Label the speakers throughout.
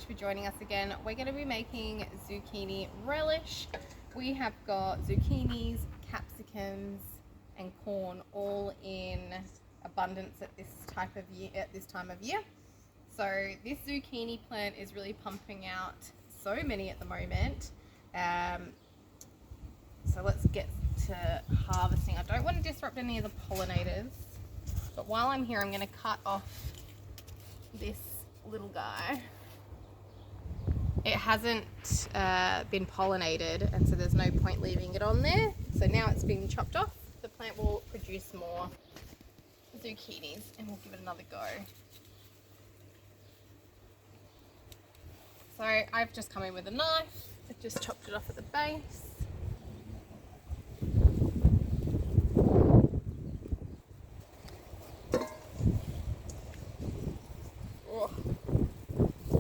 Speaker 1: much for joining us again. We're going to be making zucchini relish. We have got zucchinis, capsicums and corn all in abundance at this time of year. So this zucchini plant is really pumping out so many at the moment. So let's get to harvesting. I don't want to disrupt any of the pollinators, but while I'm here, I'm going to cut off this little guy. It hasn't been pollinated, and so there's no point leaving it on there. So now it's been chopped off. The plant will produce more zucchinis, and we'll give it another go. So I've just come in with a knife. I've just chopped it off at the base.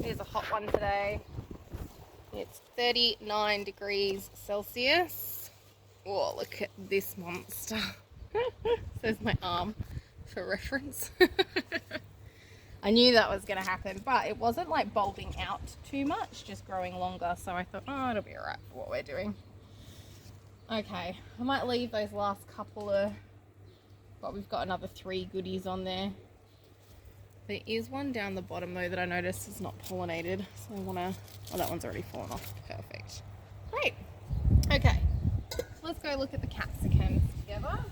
Speaker 1: Here's a hot one today. It's 39 degrees Celsius. Oh, look at this monster. There's my arm for reference. I knew that was going to happen, but it wasn't like bulbing out too much, just growing longer. So I thought, oh, it'll be all right for what we're doing. Okay, I might leave those last couple of, but we've got another 3 goodies on there. There is one down the bottom though that I noticed is not pollinated, so I want to, oh, that one's already fallen off. Perfect. Great. Okay, so let's go look at the capsicums together.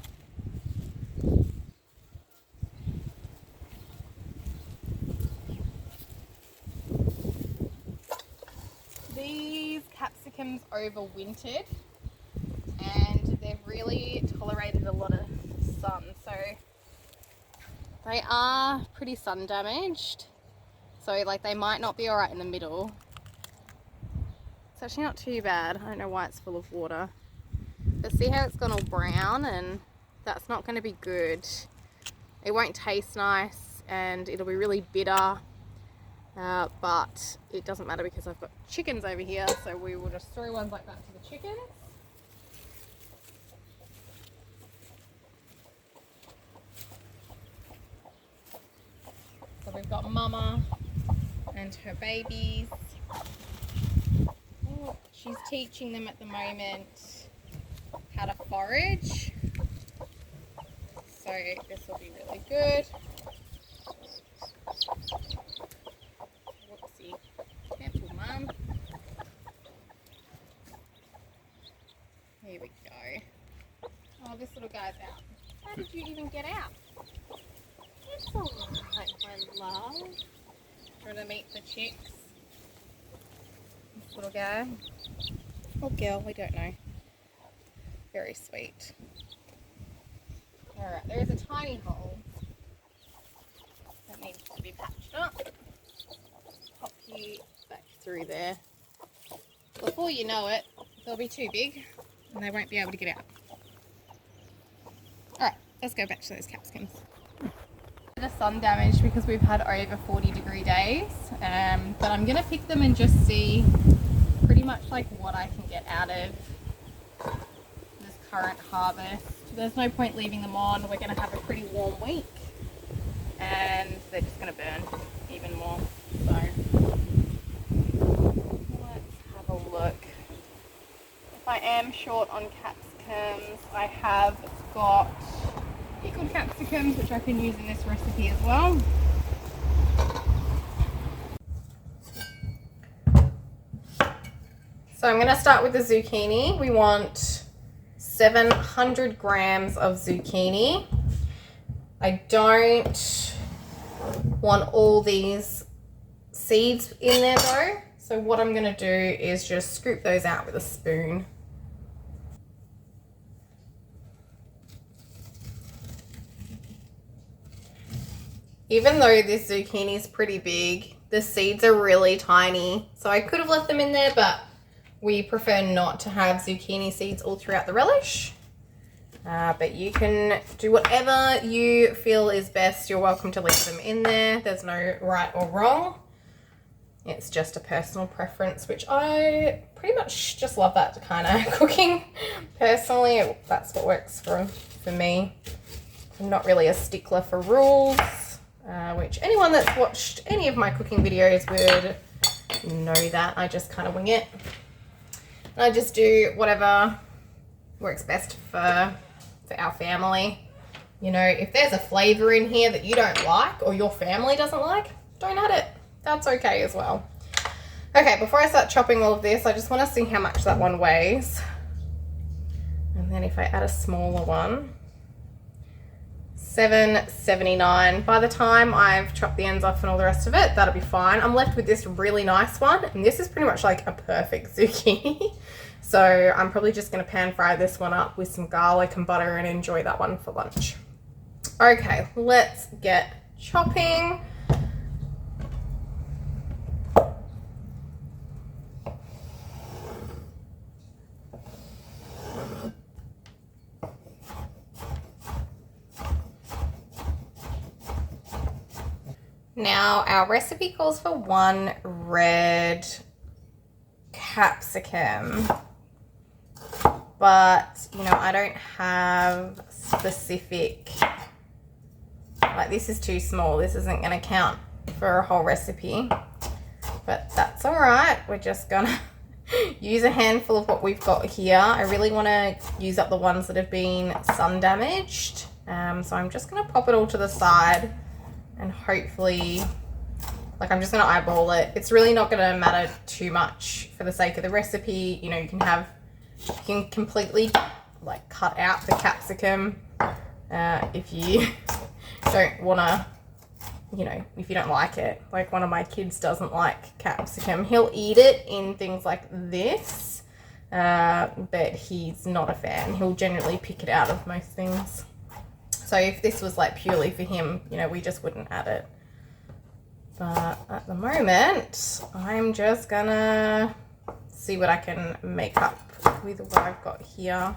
Speaker 1: These capsicums overwintered and they've really tolerated a lot of sun, so they are pretty sun damaged. So like they might not be all right in the middle. It's actually not too bad. I don't know why it's full of water. But see how it's gone all brown, and that's not going to be good. It won't taste nice and it'll be really bitter. But it doesn't matter because I've got chickens over here, so we will just throw ones like that to the chickens. So we've got Mama and her babies. Oh, she's teaching them at the moment how to forage. So this will be really good. Whoopsie. Careful, Mum. Here we go. Oh, this little guy's out. How did you even get out? It's alright, my love. We're gonna meet the chicks. This little guy. Or girl, we don't know. Very sweet. Alright, there is a tiny hole that needs to be patched up. Pop you back through there. Before you know it, they'll be too big and they won't be able to get out. Alright, let's go back to those capsicums. The sun damage because we've had over 40-degree days, but I'm gonna pick them and just see pretty much like what I can get out of this current harvest. There's no point leaving them on. We're gonna have a pretty warm week and they're just gonna burn even more. So let's have a look. If I am short on capsicums, I have got pickled capsicums, which I can use in this recipe as well. So I'm going to start with the zucchini. We want 700 grams of zucchini. I don't want all these seeds in there though. So what I'm going to do is just scoop those out with a spoon. Even though this zucchini is pretty big, the seeds are really tiny. So I could have left them in there, but we prefer not to have zucchini seeds all throughout the relish. But you can do whatever you feel is best. You're welcome to leave them in there. There's no right or wrong. It's just a personal preference, which I pretty much just love that kind of cooking. Personally, that's what works for me. I'm not really a stickler for rules. Which anyone that's watched any of my cooking videos would know that. I just kind of wing it. And I just do whatever works best for our family. You know, if there's a flavor in here that you don't like or your family doesn't like, don't add it. That's okay as well. Okay, before I start chopping all of this, I just want to see how much that one weighs. And then if I add a smaller one, $7.79. By the time I've chopped the ends off and all the rest of it, that'll be fine. I'm left with this really nice one, and this is pretty much like a perfect zucchini. So I'm probably just going to pan fry this one up with some garlic and butter and enjoy that one for lunch. Okay, let's get chopping. Now our recipe calls for 1 red capsicum, but you know, I don't have specific, like this is too small. This isn't going to count for a whole recipe, but that's all right. We're just gonna use a handful of what we've got here. I really want to use up the ones that have been sun damaged, so I'm just going to pop it all to the side. And hopefully, like I'm just going to eyeball it. It's really not going to matter too much for the sake of the recipe. You know, you can completely like cut out the capsicum if you don't want to, you know, if you don't like it. Like one of my kids doesn't like capsicum. He'll eat it in things like this, but he's not a fan. He'll generally pick it out of most things. So if this was like purely for him, you know, we just wouldn't add it. But at the moment, I'm just gonna see what I can make up with what I've got here.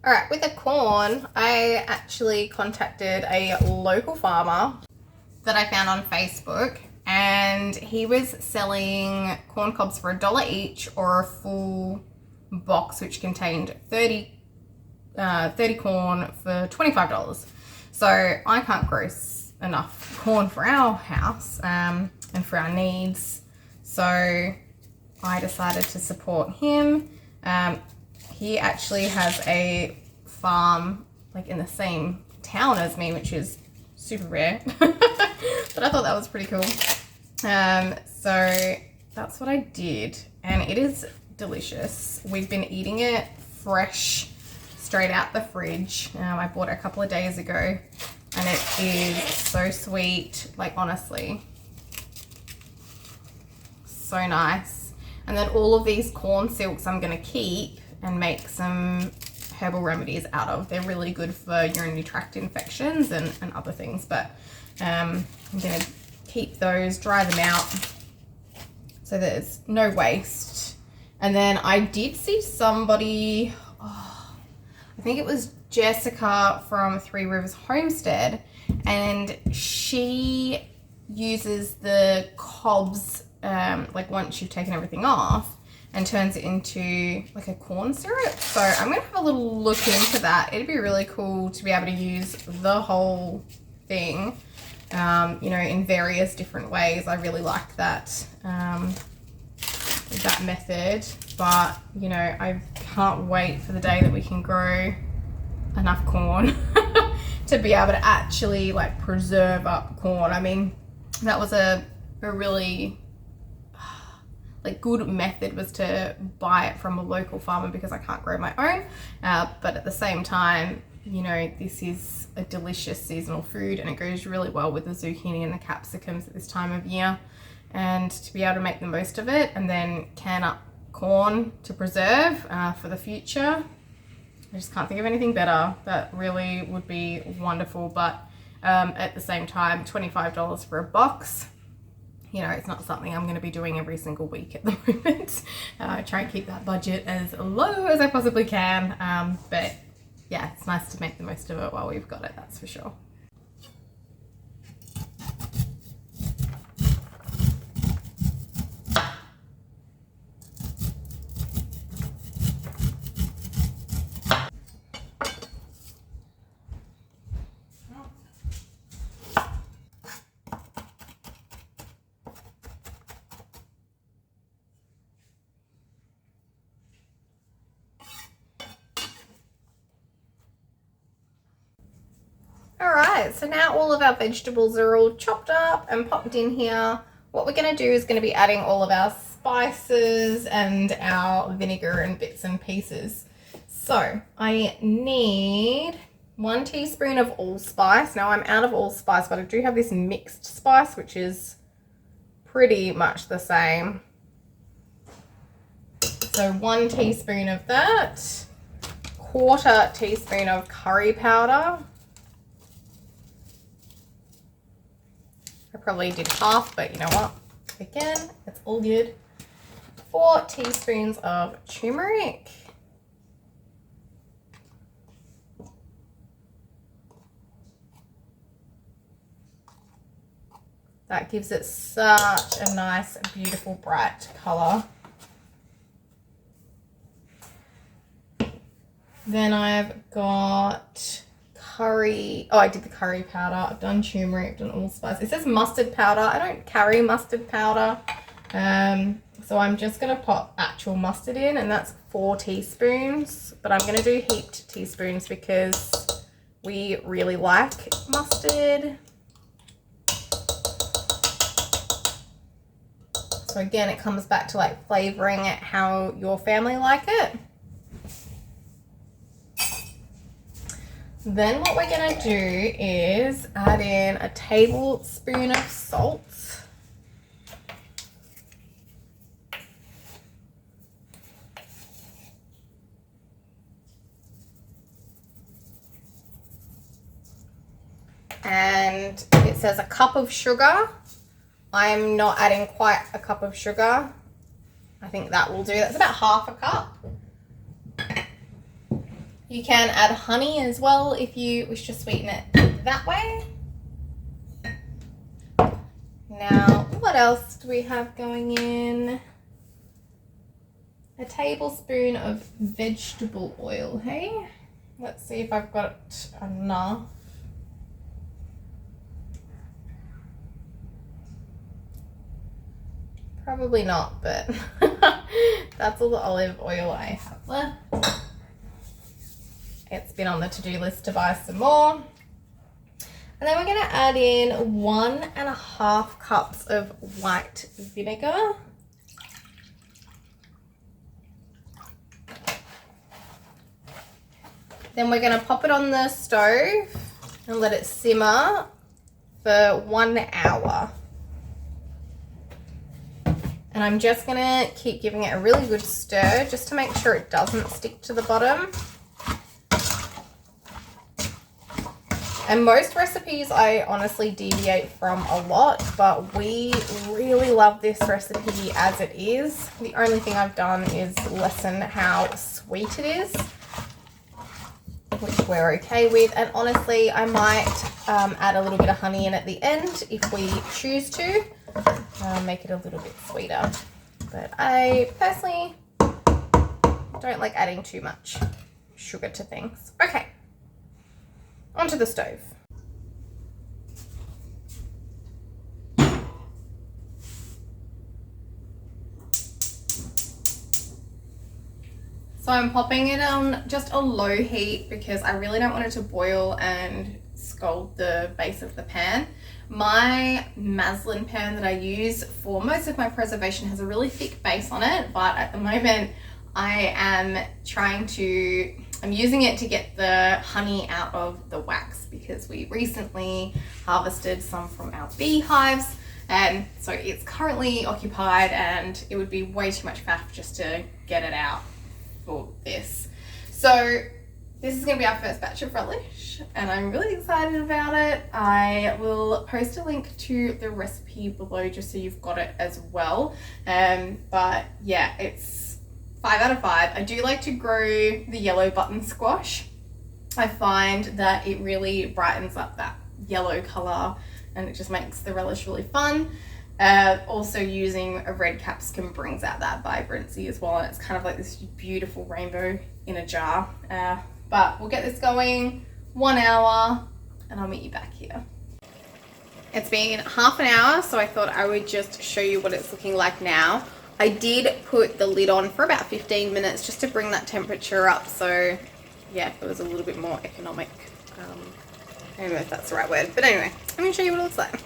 Speaker 1: All right, with the corn, I actually contacted a local farmer that I found on Facebook, and he was selling corn cobs for $1 each, or a full box which contained 30 corn for $25. So I can't grow enough corn for our house and for our needs, so I decided to support him. He actually has a farm like in the same town as me, which is super rare. But I thought that was pretty cool. So that's what I did, and it is delicious. We've been eating it fresh, straight out the fridge. I bought it a couple of days ago, and it is so sweet, like honestly, so nice. And then all of these corn silks I'm gonna keep and make some herbal remedies out of. They're really good for urinary tract infections and other things, but I'm gonna keep those, dry them out so there's no waste. And then I did see somebody, I think it was Jessica from 3 Rivers Homestead, and she uses the cobs like once you've taken everything off, and turns it into like a corn syrup. So I'm gonna have a little look into that. It'd be really cool to be able to use the whole thing, you know, in various different ways. I really like that, that method. But, you know, I can't wait for the day that we can grow enough corn to be able to actually like preserve up corn. I mean, that was a really like good method, was to buy it from a local farmer because I can't grow my own. But at the same time, you know, this is a delicious seasonal food, and it goes really well with the zucchini and the capsicums at this time of year. And to be able to make the most of it and then can up corn to preserve for the future, I just can't think of anything better. That really would be wonderful. But at the same time, $25 for a box, you know, it's not something I'm going to be doing every single week at the moment. I try and keep that budget as low as I possibly can. But yeah, it's nice to make the most of it while we've got it, that's for sure. Alright, so now all of our vegetables are all chopped up and popped in here. What we're going to do is going to be adding all of our spices and our vinegar and bits and pieces. So I need 1 teaspoon of allspice. Now I'm out of allspice, but I do have this mixed spice, which is pretty much the same. So 1 teaspoon of that, 1/4 teaspoon of curry powder. I probably did half, but you know what? Again, it's all good. 4 teaspoons of turmeric. That gives it such a nice, beautiful, bright colour. Then I've got curry. Oh, I did the curry powder. I've done turmeric, I've done allspice. It says mustard powder. I don't carry mustard powder. So I'm just going to pop actual mustard in, and that's 4 teaspoons. But I'm going to do heaped teaspoons because we really like mustard. So again, it comes back to like flavouring it how your family like it. Then what we're going to do is add in a tablespoon of salt. And it says a cup of sugar. I'm not adding quite a cup of sugar. I think that will do. That's about 1/2 cup. You can add honey as well if you wish to sweeten it that way. Now, what else do we have going in? A tablespoon of vegetable oil, hey? Let's see if I've got enough. Probably not, but that's all the olive oil I have left. It's been on the to-do list to buy some more. And then we're going to add in 1.5 cups of white vinegar. Then we're going to pop it on the stove and let it simmer for 1 hour. And I'm just going to keep giving it a really good stir just to make sure it doesn't stick to the bottom. And most recipes I honestly deviate from a lot, but we really love this recipe as it is. The only thing I've done is lessen how sweet it is, which we're okay with. And honestly, I might add a little bit of honey in at the end if we choose to. Make it a little bit sweeter, but I personally don't like adding too much sugar to things. Okay, onto the stove. So I'm popping it on just a low heat because I really don't want it to boil and scald the base of the pan. My Maslin pan that I use for most of my preservation has a really thick base on it, but at the moment I'm using it to get the honey out of the wax because we recently harvested some from our beehives, and so it's currently occupied and it would be way too much faff just to get it out for this. So this is going to be our first batch of relish and I'm really excited about it. I will post a link to the recipe below just so you've got it as well. But yeah, it's 5 out of 5. I do like to grow the yellow button squash. I find that it really brightens up that yellow color and it just makes the relish really fun. Also using a red capsicum brings out that vibrancy as well, and it's kind of like this beautiful rainbow in a jar. But we'll get this going 1 hour and I'll meet you back here. It's been half an hour, so I thought I would just show you what it's looking like now. I did put the lid on for about 15 minutes just to bring that temperature up, so yeah, it was a little bit more economic I don't know if that's the right word, but anyway, let me show you what it looks like.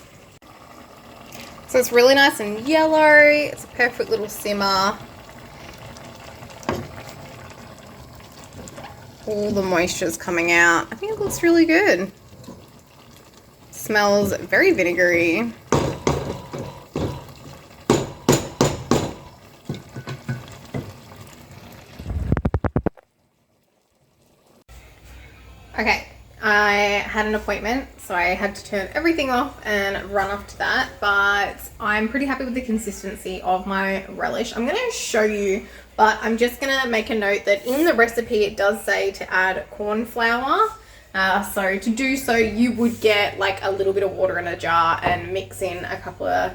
Speaker 1: So it's really nice and yellow. It's a perfect little simmer. All the moisture's coming out. I think it looks really good. Smells very vinegary. Okay, I had an appointment, so I had to turn everything off and run off to that, but I'm pretty happy with the consistency of my relish. I'm going to show you, but I'm just going to make a note that in the recipe it does say to add corn flour. So to do so, you would get like a little bit of water in a jar and mix in a couple of,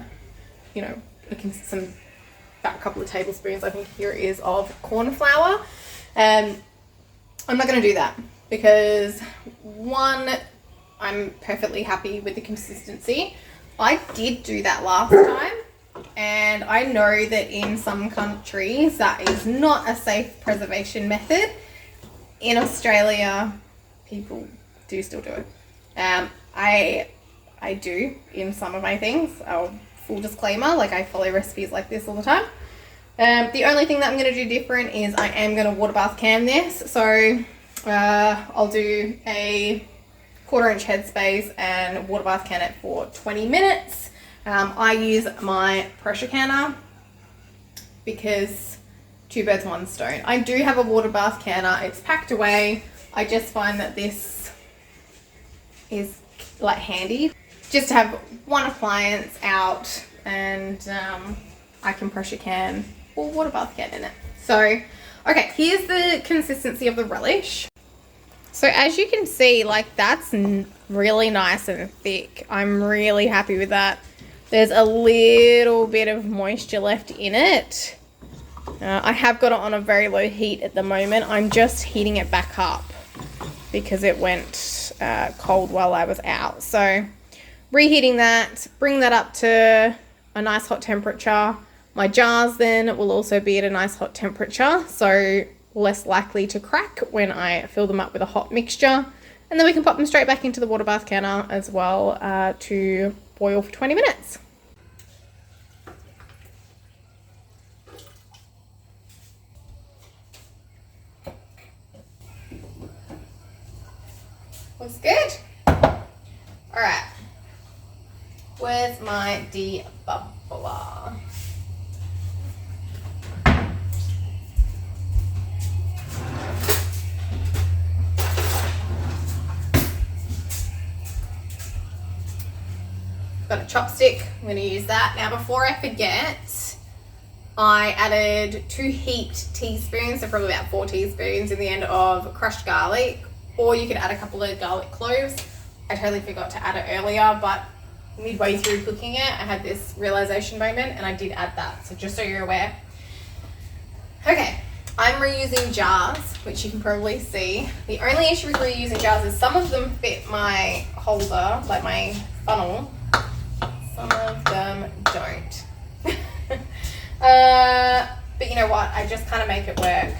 Speaker 1: you know, about a couple of tablespoons, I think here it is, of corn flour. I'm not going to do that, because one, I'm perfectly happy with the consistency. I did do that last time, and I know that in some countries that is not a safe preservation method. In Australia, people do still do it. I do in some of my things. Full disclaimer, like I follow recipes like this all the time. The only thing that I'm going to do different is I am going to water bath can this. So I'll do a 1/4 inch headspace and water bath can it for 20 minutes. I use my pressure canner because 2 birds, 1 stone. I do have a water bath canner. It's packed away. I just find that this is like handy just to have one appliance out, and I can pressure can or water bath can in it. So, okay, here's the consistency of the relish. So as you can see, like that's really nice and thick. I'm really happy with that. There's a little bit of moisture left in it. I have got it on a very low heat at the moment. I'm just heating it back up because it went cold while I was out. So reheating that, bring that up to a nice hot temperature. My jars then will also be at a nice hot temperature, so less likely to crack when I fill them up with a hot mixture. And then we can pop them straight back into the water bath canner as well to boil for 20 minutes. Looks good. All right. Where's my debubbler? Got a chopstick. I'm going to use that. Now, before I forget, I added 2 heaped teaspoons, so probably about 4 teaspoons in the end of crushed garlic, or you could add a couple of garlic cloves. I totally forgot to add it earlier, but midway through cooking it, I had this realization moment and I did add that. So just so you're aware. Okay, I'm reusing jars, which you can probably see. The only issue with reusing jars is some of them fit my holder, like my funnel. Some of them don't. But you know what? I just kind of make it work.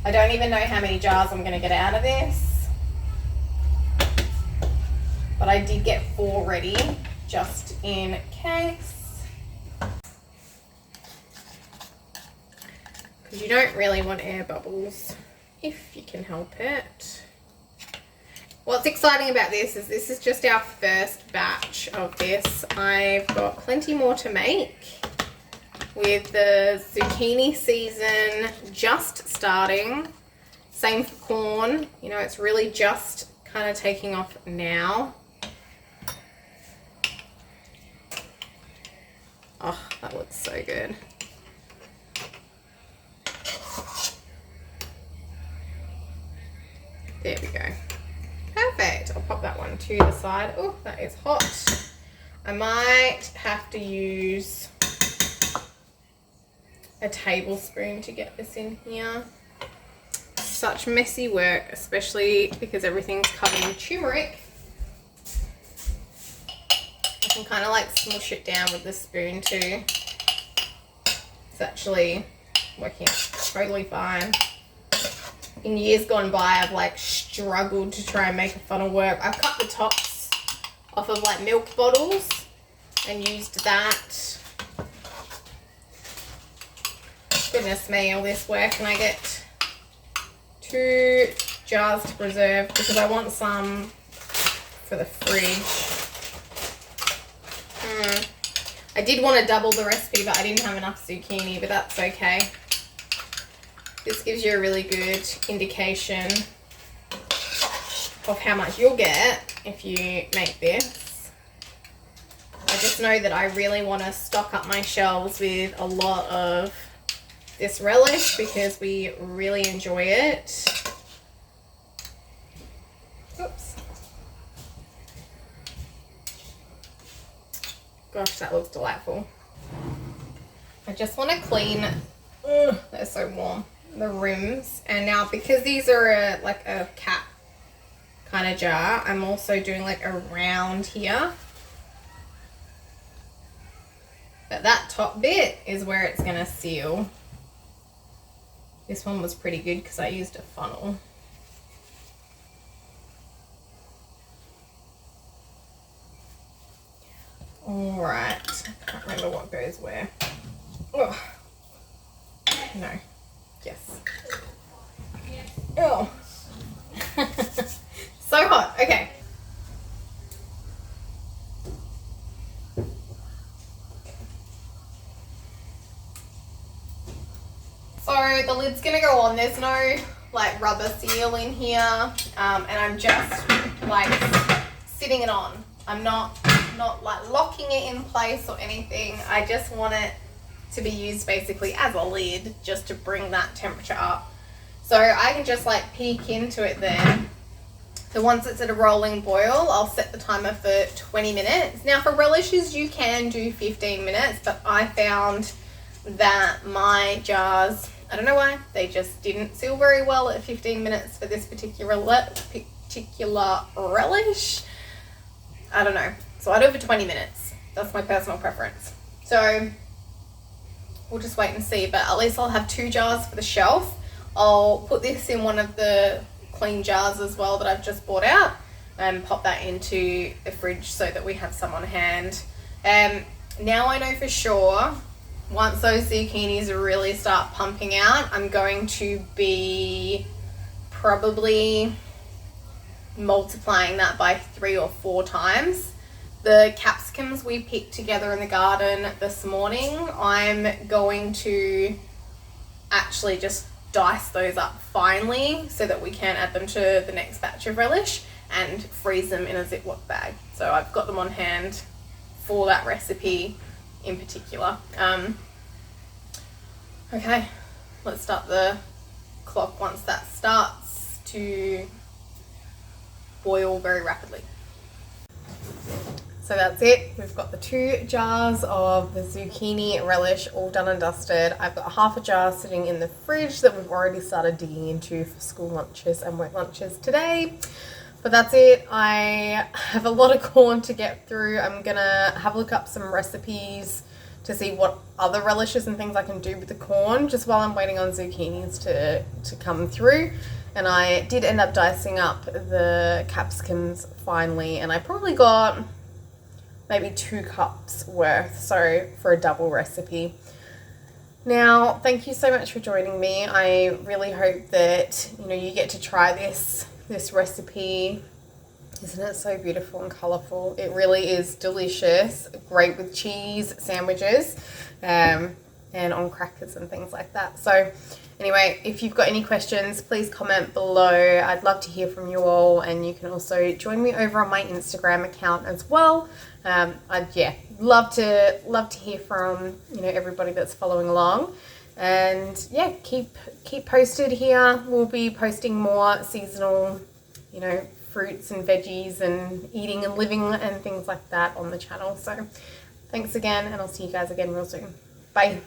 Speaker 1: I don't even know how many jars I'm going to get out of this. But I did get 4 ready, just in case. Because you don't really want air bubbles, if you can help it. What's exciting about this is just our first batch of this. I've got plenty more to make with the zucchini season just starting. Same for corn. You know, it's really just kind of taking off now. Oh, that looks so good. There we go. Perfect. I'll pop that one to the side. Oh, that is hot. I might have to use a tablespoon to get this in here. Such messy work, especially because everything's covered in turmeric. I can kind of like smush it down with the spoon too. It's actually working totally fine. in years gone by, I've like struggled to try and make a funnel work. I've cut the tops off of like milk bottles and used that. Goodness me, all this work, and I get 2 jars to preserve because I want some for the fridge. I did want to double the recipe, but I didn't have enough zucchini, but that's okay. This gives you a really good indication of how much you'll get if you make this. I just know that I really want to stock up my shelves with a lot of this relish because we really enjoy it. Oops. Gosh, that looks delightful. I just want to clean, they're so warm, the rims. And now because these are like a cap kind of jar, I'm also doing like a round here. But that top bit is where it's going to seal. This one was pretty good because I used a funnel. Alright, I can't remember what goes where. Oh. No. Yes. Oh. So hot. Okay. So the lid's gonna go on. There's no like rubber seal in here, and I'm just like sitting it on. I'm not like locking it in place or anything. I just want it to be used basically as a lid just to bring that temperature up. So I can just like peek into it then. So once it's at a rolling boil, I'll set the timer for 20 minutes. Now for relishes, you can do 15 minutes, but I found that my jars, I don't know why, they just didn't seal very well at 15 minutes for this particular relish. I don't know. So I do it for 20 minutes. That's my personal preference. So we'll just wait and see, but at least I'll have 2 jars for the shelf. I'll put this in one of the clean jars as well that I've just bought out and pop that into the fridge so that we have some on hand. Now I know for sure, once those zucchinis really start pumping out, I'm going to be probably multiplying that by 3 or 4 times. The capsicums we picked together in the garden this morning, I'm going to actually just dice those up finely so that we can add them to the next batch of relish and freeze them in a Ziploc bag. So I've got them on hand for that recipe in particular. Okay, let's start the clock once that starts to boil very rapidly. So that's it. We've got the 2 jars of the zucchini relish all done and dusted. I've got half a jar sitting in the fridge that we've already started digging into for school lunches and work lunches today. But that's it. I have a lot of corn to get through. I'm gonna have a look up some recipes to see what other relishes and things I can do with the corn just while I'm waiting on zucchinis to come through. And I did end up dicing up the capsicums finally, and I probably got maybe 2 cups worth, so for a double recipe. Now, thank you so much for joining me. I really hope that you get to try this recipe. Isn't it so beautiful and colourful? It really is delicious, great with cheese sandwiches, and on crackers and things like that. So anyway, if you've got any questions, please comment below. I'd love to hear from you all, and you can also join me over on my Instagram account as well. I'd love to hear from everybody that's following along, and yeah, keep posted here. We'll be posting more seasonal fruits and veggies and eating and living and things like that on the channel. So thanks again, and I'll see you guys again real soon. Bye.